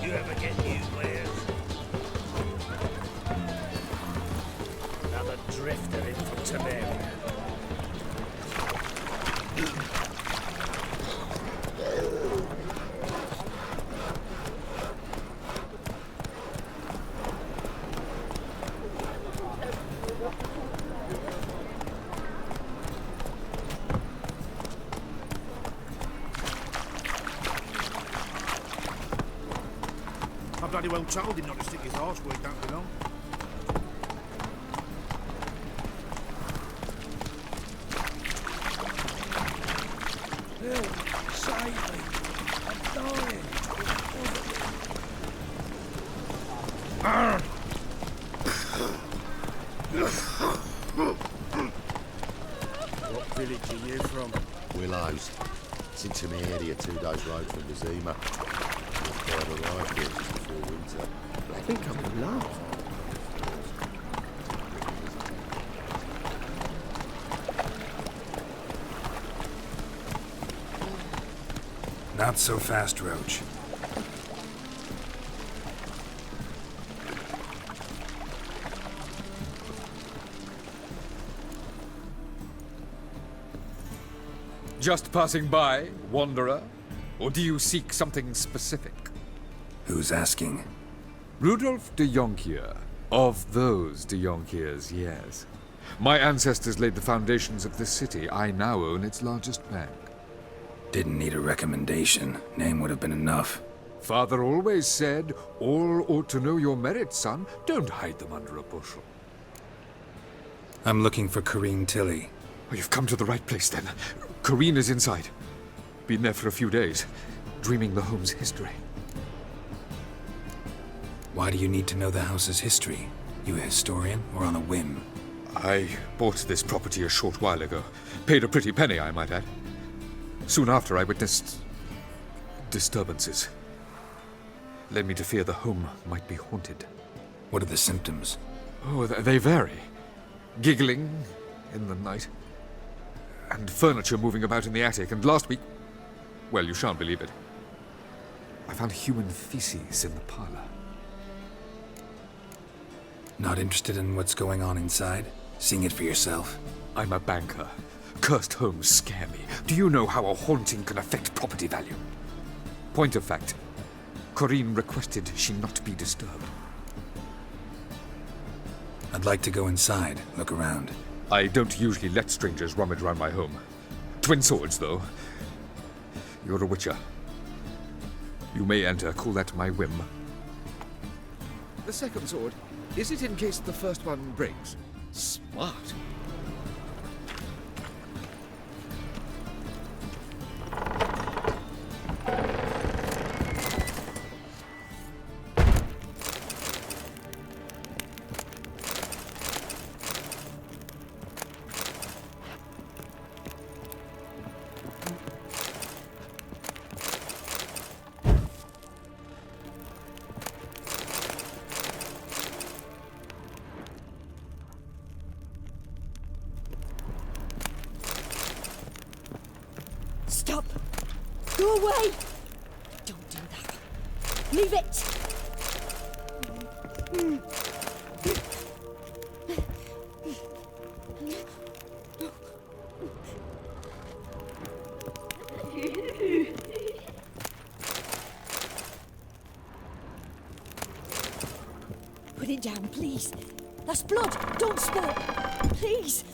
You ever get new wares? Another drifter in from Tamaria. I bloody well told him not to stick his arse where he don't belong. Help! Save me! I'm dying! What village are you from? Willows. It's in Tamaria, 2 days' road from Zima. I've arrived here just before winter. I think I'm in love. Not so fast, Roach. Just passing by, wanderer? Or do you seek something specific? Who's asking? Rudolf de Jonkier. Of those de Jonkiers, yes. My ancestors laid the foundations of this city. I now own its largest bank. Didn't need a recommendation. Name would have been enough. Father always said, all ought to know your merits, son. Don't hide them under a bushel. I'm looking for Corrine Tilly. Oh, you've come to the right place, then. Corrine is inside. Been there for a few days, dreaming the home's history. Why do you need to know the house's history? You a historian, or on a whim? I bought this property a short while ago. Paid a pretty penny, I might add. Soon after, I witnessed disturbances. Led me to fear the home might be haunted. What are the symptoms? Oh, they vary. Giggling in the night. And furniture moving about in the attic. And last week, well, you shan't believe it, I found human feces in the parlor. Not interested in what's going on inside? Seeing it for yourself? I'm a banker. Cursed homes scare me. Do you know how a haunting can affect property value? Point of fact, Corrine requested she not be disturbed. I'd like to go inside, look around. I don't usually let strangers rummage around my home. Twin swords, though. You're a witcher. You may enter, call that my whim. The second sword, is it in case the first one breaks? Smart. Stop! Go away! Don't do that. Leave it! Put it down, please. That's blood. Don't spill it. Please.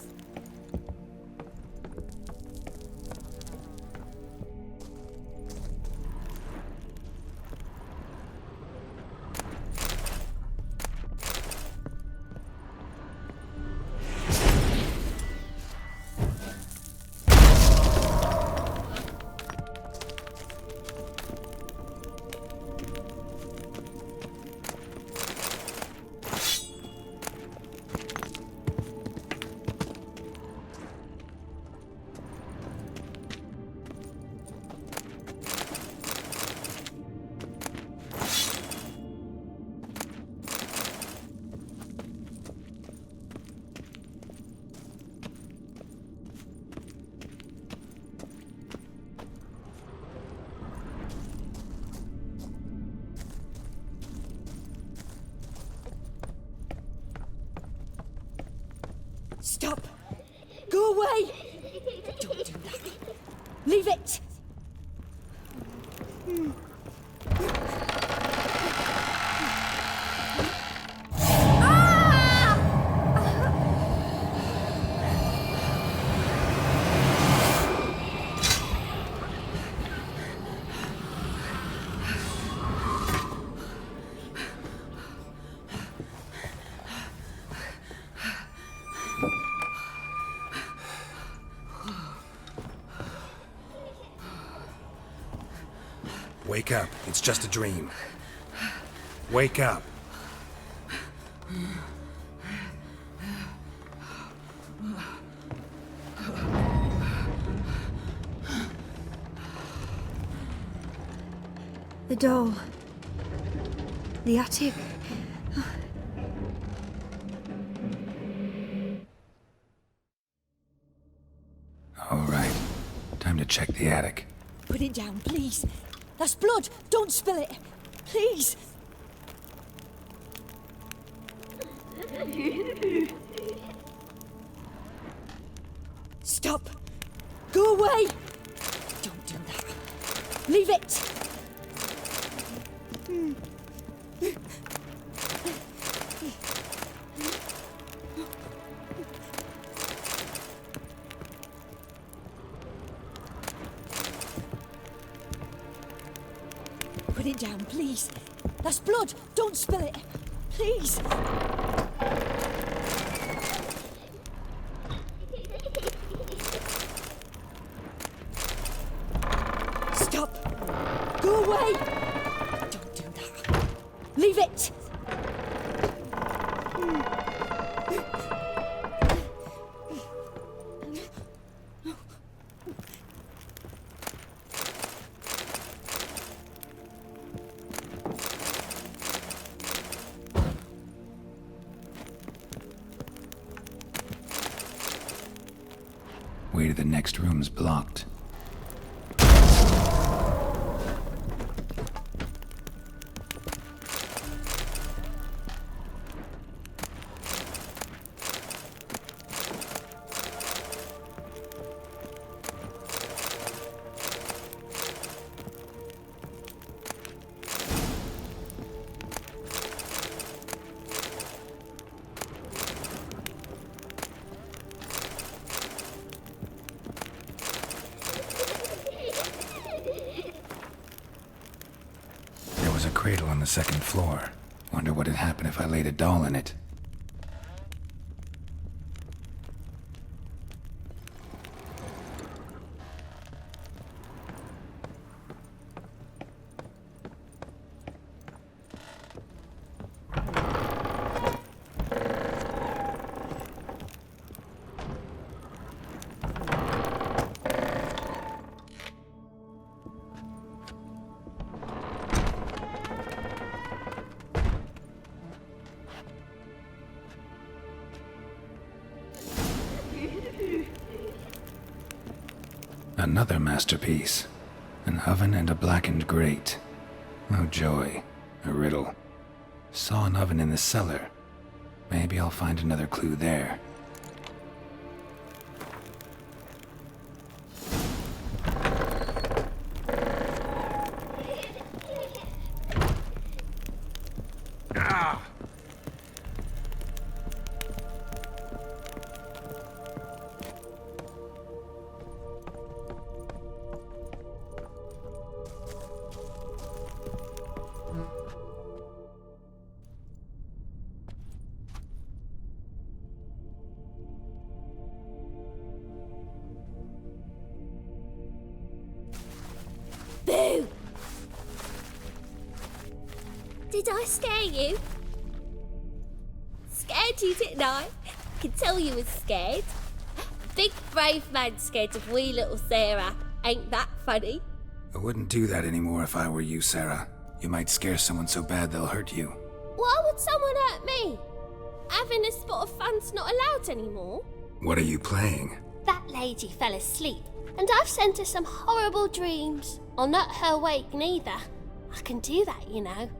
Stop! Go away! Don't do that. Leave it! Wake up. It's just a dream. Wake up. The doll. The attic. All right. Time to check the attic. Put it down, please. That's blood! Don't spill it! Please! Stop! Go away! Don't do that. Leave it! Put it down, please. That's blood! Don't spill it! Please! Stop! Go away! Don't do that. Leave it! Way to the next room's blocked. There was a cradle on the second floor. Wonder what'd happen if I laid a doll in it. Another masterpiece. An oven and a blackened grate. Oh joy. A riddle. Saw an oven in the cellar. Maybe I'll find another clue there. Boo! Did I scare you? Scared you, didn't I? Can tell you was scared. Big brave man scared of wee little Sarah. Ain't that funny? I wouldn't do that anymore if I were you, Sarah. You might scare someone so bad they'll hurt you. Why would someone hurt me? Having a spot of fun's not allowed anymore. What are you playing? That lady fell asleep, and I've sent her some horrible dreams. I'll not her awake neither. I can do that, you know.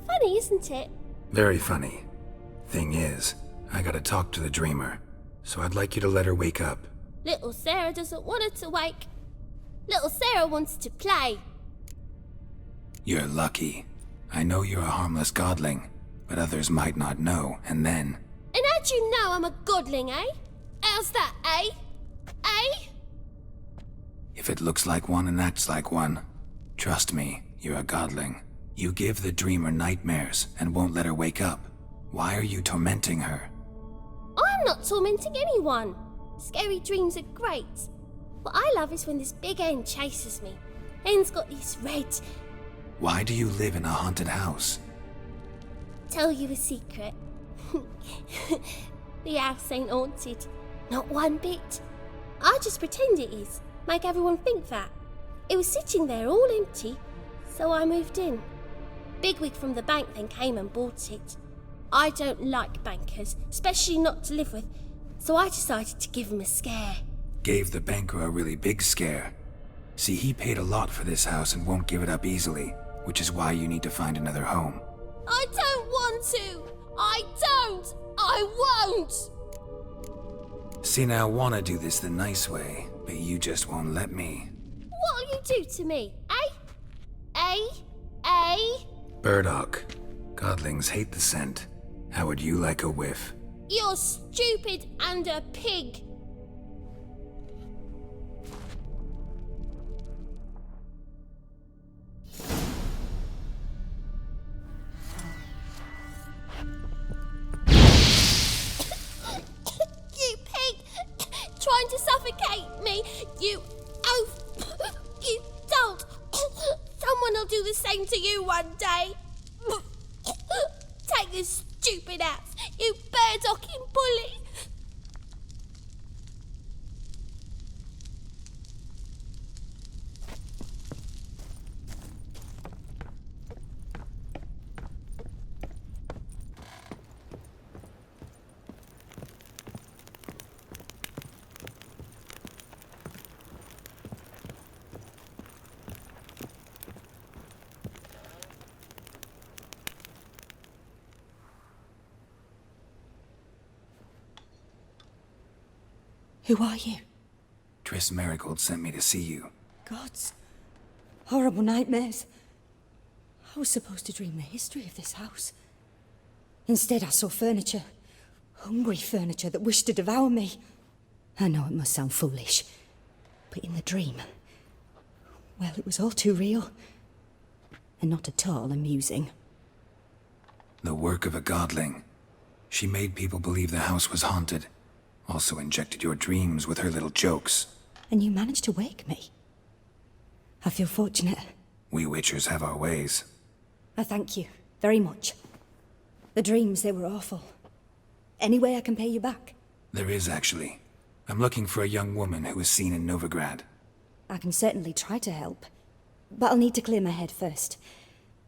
Funny, isn't it? Very funny. Thing is, I gotta talk to the dreamer. so I'd like you to let her wake up. Little Sarah doesn't want her to wake. Little Sarah wants to play. You're lucky. I know you're a harmless godling, but others might not know, and then... And how'd you know I'm a godling, eh? How's that, eh? Eh? If it looks like one and acts like one, trust me, you're a godling. You give the dreamer nightmares and won't let her wake up. Why are you tormenting her? I'm not tormenting anyone. Scary dreams are great. What I love is when this big hen chases me. Hen's got this red... Why do you live in a haunted house? Tell you a secret. The house ain't haunted. Not one bit. I just pretend it is. Make everyone think that. It was sitting there all empty, so I moved in. Bigwig from the bank then came and bought it. I don't like bankers, especially not to live with, so I decided to give him a scare. Gave the banker a really big scare. See, he paid a lot for this house and won't give it up easily, which is why you need to find another home. I don't want to! I don't! I won't! See, now I want to do this the nice way, but you just won't let me. What'll you do to me, eh? Eh? Eh? Burdock. Godlings hate the scent. How would you like a whiff? You're stupid and a pig. You pig! Trying to suffocate me! You... Oh... You don't! Someone will do the same to you one day! Take this stupid house, you burdocking bully! Who are you? Triss Marigold sent me to see you. Gods. Horrible nightmares. I was supposed to dream the history of this house. Instead, I saw furniture. Hungry furniture that wished to devour me. I know it must sound foolish, but in the dream, well, it was all too real. And not at all amusing. The work of a godling. She made people believe the house was haunted. Also injected your dreams with her little jokes. And you managed to wake me. I feel fortunate. We witchers have our ways. I thank you very much. The dreams, they were awful. Any way I can pay you back? There is, actually. I'm looking for a young woman who was seen in Novigrad. I can certainly try to help. But I'll need to clear my head first.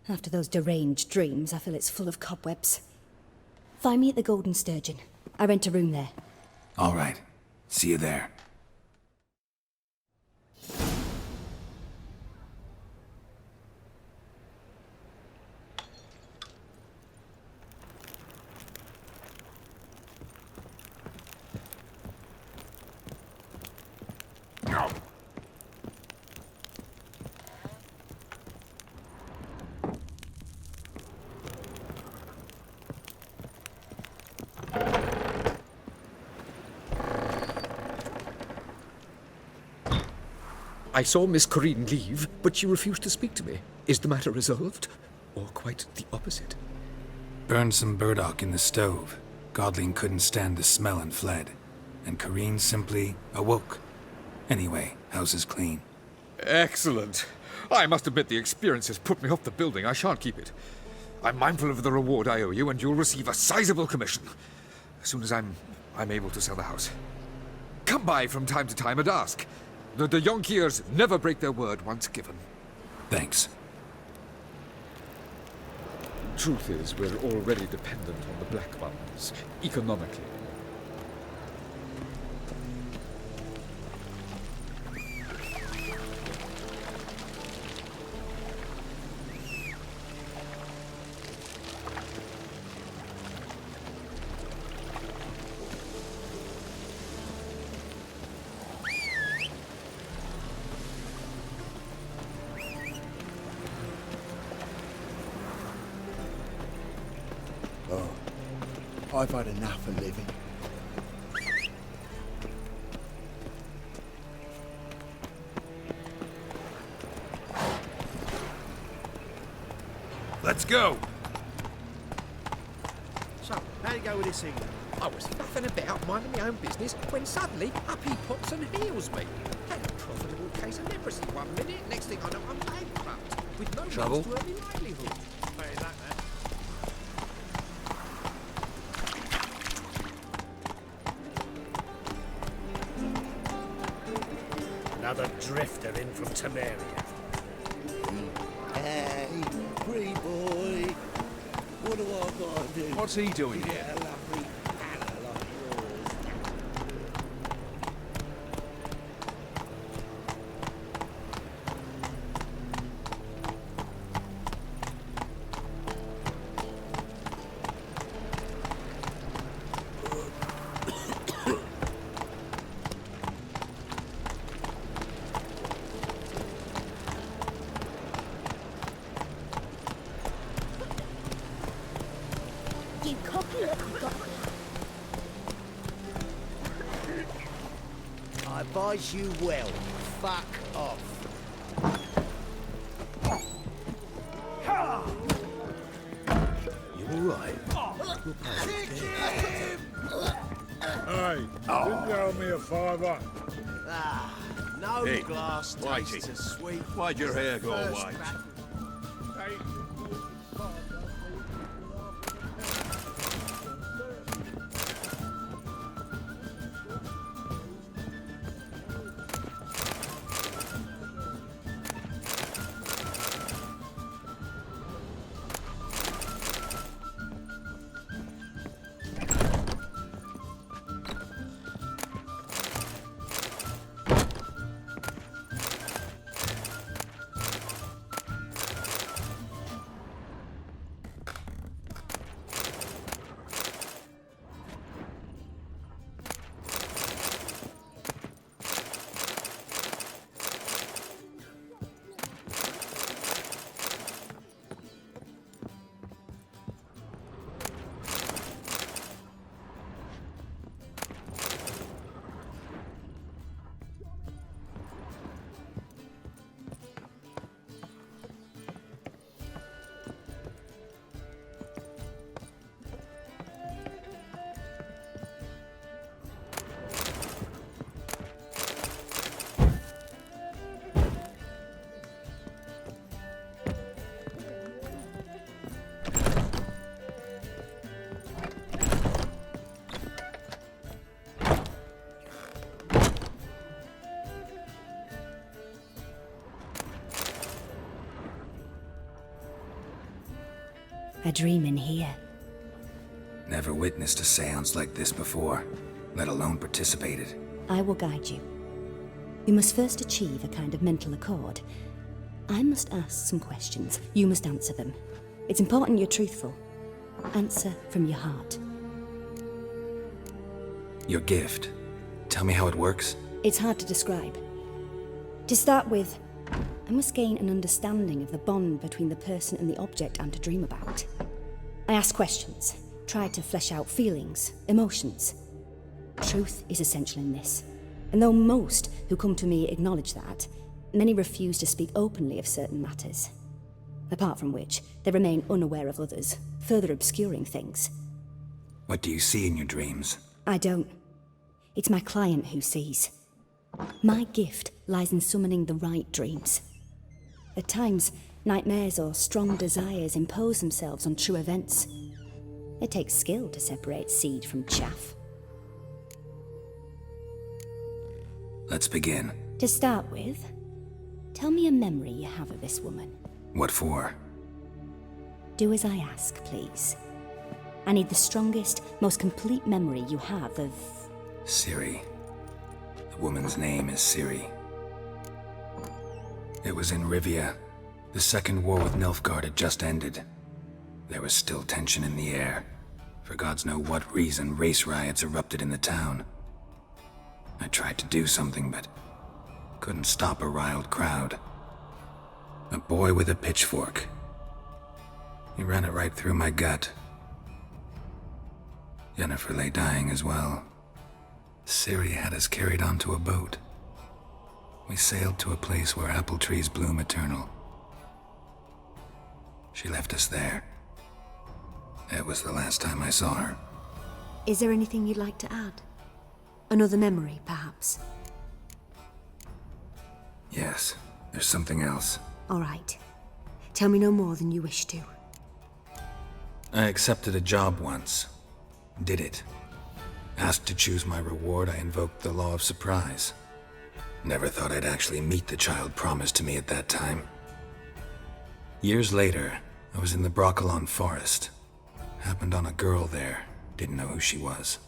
After those deranged dreams, I feel it's full of cobwebs. Find me at the Golden Sturgeon. I rent a room there. All right. See you there. I saw Miss Corrine leave, but she refused to speak to me. Is the matter resolved? Or quite the opposite? Burned some burdock in the stove. Godling couldn't stand the smell and fled. And Corrine simply awoke. Anyway, house is clean. Excellent. I must admit the experience has put me off the building. I shan't keep it. I'm mindful of the reward I owe you, and you'll receive a sizable commission. As soon as I'm able to sell the house. Come by from time to time and ask. The de Jonkiers never break their word once given. Thanks. Truth is, we're already dependent on the Black Ones, economically. Oh, I've had enough of living. Let's go! So, how you go with this evening? I was faffing about minding my own business when suddenly up he pops and heals me. Had a profitable case of leprosy one minute, next thing I know I'm bankrupt, with no Trouble? means to earn my livelihood. Hey, that, man. Another drifter in from Temeria. Hey, free boy. What do I gotta do? What's he doing here? Get a lovely banner like yours. You cocky little godling. I advise you well. Fuck off. You alright? Hey, didn't you owe me a fiver? No Hey, glass Whitey. tastes as sweet. Why'd your hair go First white? back- A dream in here. Never witnessed a seance like this before, let alone participated. I will guide you. You must first achieve a kind of mental accord. I must ask some questions. You must answer them. It's important you're truthful. Answer from your heart. Your gift. Tell me how it works. It's hard to describe. To start with, I must gain an understanding of the bond between the person and the object I'm to dream about. I ask questions, try to flesh out feelings, emotions. Truth is essential in this, and though most who come to me acknowledge that, many refuse to speak openly of certain matters. Apart from which, they remain unaware of others, further obscuring things. What do you see in your dreams? I don't. It's my client who sees. My gift lies in summoning the right dreams. At times, nightmares or strong desires impose themselves on true events. It takes skill to separate seed from chaff. Let's begin. To start with, tell me a memory you have of this woman. What for? Do as I ask, please. I need the strongest, most complete memory you have of... Ciri. The woman's name is Ciri. It was in Rivia. The second war with Nilfgaard had just ended. There was still tension in the air. For gods know what reason, race riots erupted in the town. I tried to do something, but couldn't stop a riled crowd. A boy with a pitchfork. He ran it right through my gut. Yennefer lay dying as well. Ciri had us carried onto a boat. We sailed to a place where apple trees bloom eternal. She left us there. It was the last time I saw her. Is there anything you'd like to add? Another memory, perhaps? Yes, there's something else. All right. Tell me no more than you wish to. I accepted a job once. Did it. Asked to choose my reward, I invoked the law of surprise. Never thought I'd actually meet the child promised to me at that time. Years later, I was in the Broccolon forest. Happened on a girl there. Didn't know who she was.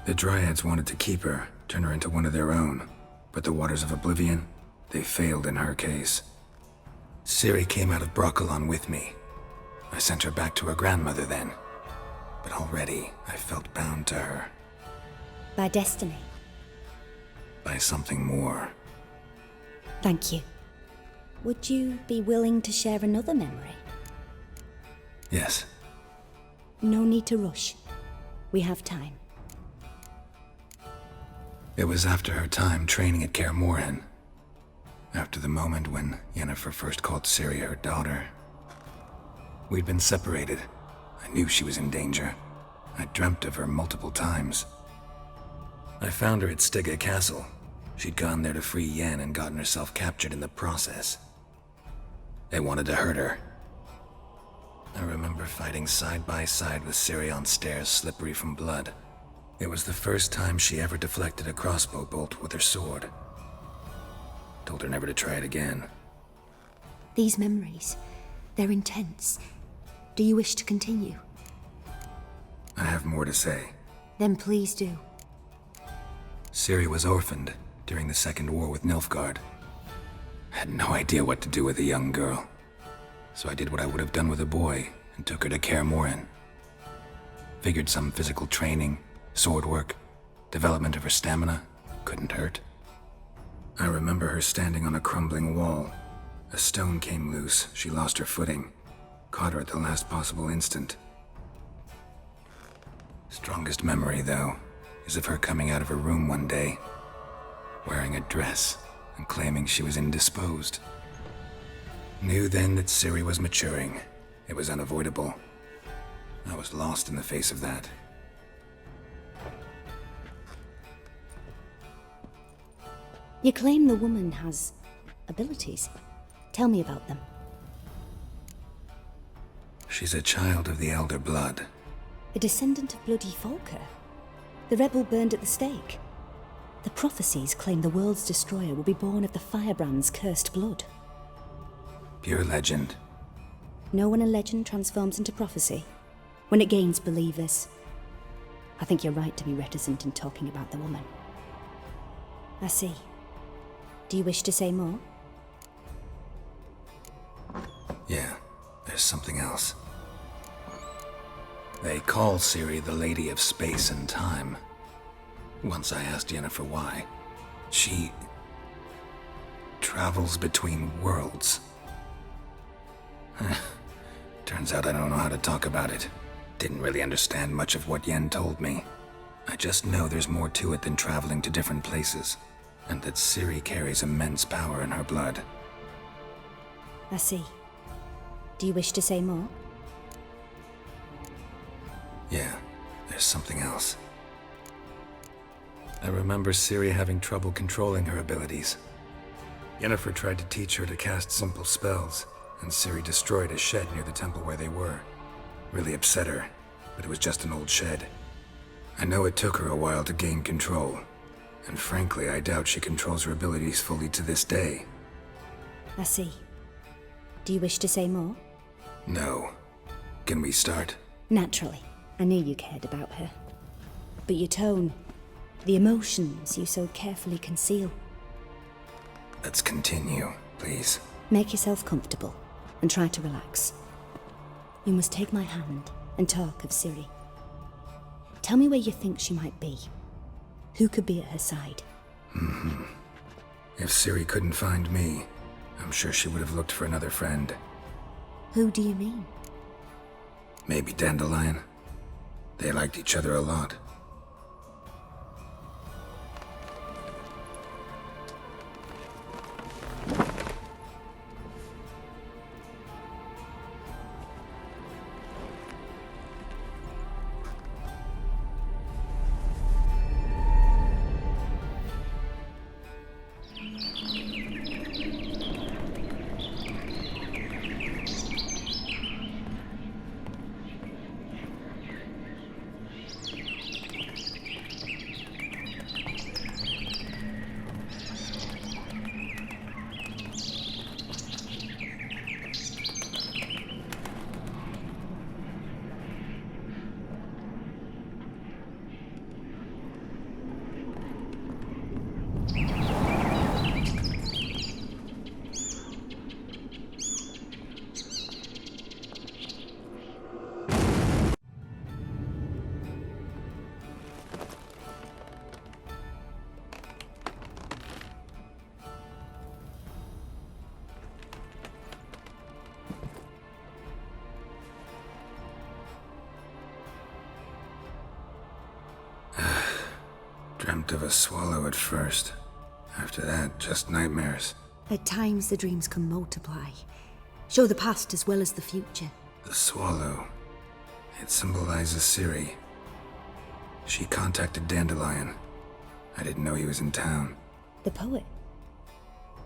The Dryads wanted to keep her, turn her into one of their own. But the Waters of Oblivion, they failed in her case. Ciri came out of Broccolon with me. I sent her back to her grandmother then. But already, I felt bound to her. By destiny. By something more. Thank you. Would you be willing to share another memory? Yes. No need to rush. We have time. It was after her time training at Kaer Morhen. After the moment when Yennefer first called Ciri her daughter. We'd been separated. I knew she was in danger. I dreamt of her multiple times. I found her at Stygga Castle. She'd gone there to free Yen and gotten herself captured in the process. They wanted to hurt her. I remember fighting side by side with Ciri on stairs slippery from blood. It was the first time she ever deflected a crossbow bolt with her sword. Told her never to try it again. These memories, they're intense. Do you wish to continue? I have more to say. Then please do. Ciri was orphaned during the Second War with Nilfgaard. Had no idea what to do with a young girl. So I did what I would have done with a boy and took her to Kaer Morhen. Figured some physical training, sword work, development of her stamina couldn't hurt. I remember her standing on a crumbling wall. A stone came loose, she lost her footing. Caught her at the last possible instant. Strongest memory, though, is of her coming out of her room one day, wearing a dress and claiming she was indisposed. Knew then that Ciri was maturing. It was unavoidable. I was lost in the face of that. You claim the woman has abilities. Tell me about them. She's a child of the Elder Blood. A descendant of bloody Falker. The rebel burned at the stake. The prophecies claim the world's destroyer will be born of the firebrand's cursed blood. Pure legend. Know when a legend transforms into prophecy? When it gains believers. I think you're right to be reticent in talking about the woman. I see. Do you wish to say more? Yeah, there's something else. They call Ciri the Lady of Space and Time. Once I asked Yennefer why. She travels between worlds. Turns out I don't know how to talk about it. Didn't really understand much of what Yen told me. I just know there's more to it than traveling to different places, and that Ciri carries immense power in her blood. I see. Do you wish to say more? Yeah, there's something else. I remember Ciri having trouble controlling her abilities. Yennefer tried to teach her to cast simple spells, and Ciri destroyed a shed near the temple where they were. Really upset her, but it was just an old shed. I know it took her a while to gain control, and frankly, I doubt she controls her abilities fully to this day. I see. Do you wish to say more? No. Can we start? Naturally. I knew you cared about her. But your tone, the emotions you so carefully conceal. Let's continue, please. Make yourself comfortable and try to relax. You must take my hand and talk of Ciri. Tell me where you think she might be. Who could be at her side? If Ciri couldn't find me, I'm sure she would have looked for another friend. Who do you mean? Maybe Dandelion. They liked each other a lot. Dreamt of a swallow at first. After that, just nightmares. At times, the dreams can multiply, show the past as well as the future. The swallow. It symbolizes Ciri. She contacted Dandelion. I didn't know he was in town. The poet.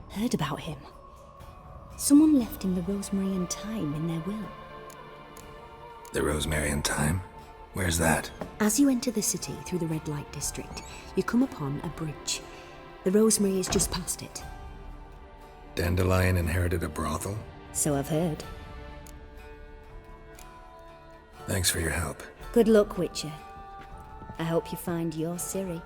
Heard about him. Someone left him the rosemary and thyme in their will. The rosemary and thyme? Where's that? As you enter the city through the red light district, you come upon a bridge. The rosemary is just past it. Dandelion inherited a brothel? So I've heard. Thanks for your help. Good luck, Witcher. I hope you find your Ciri.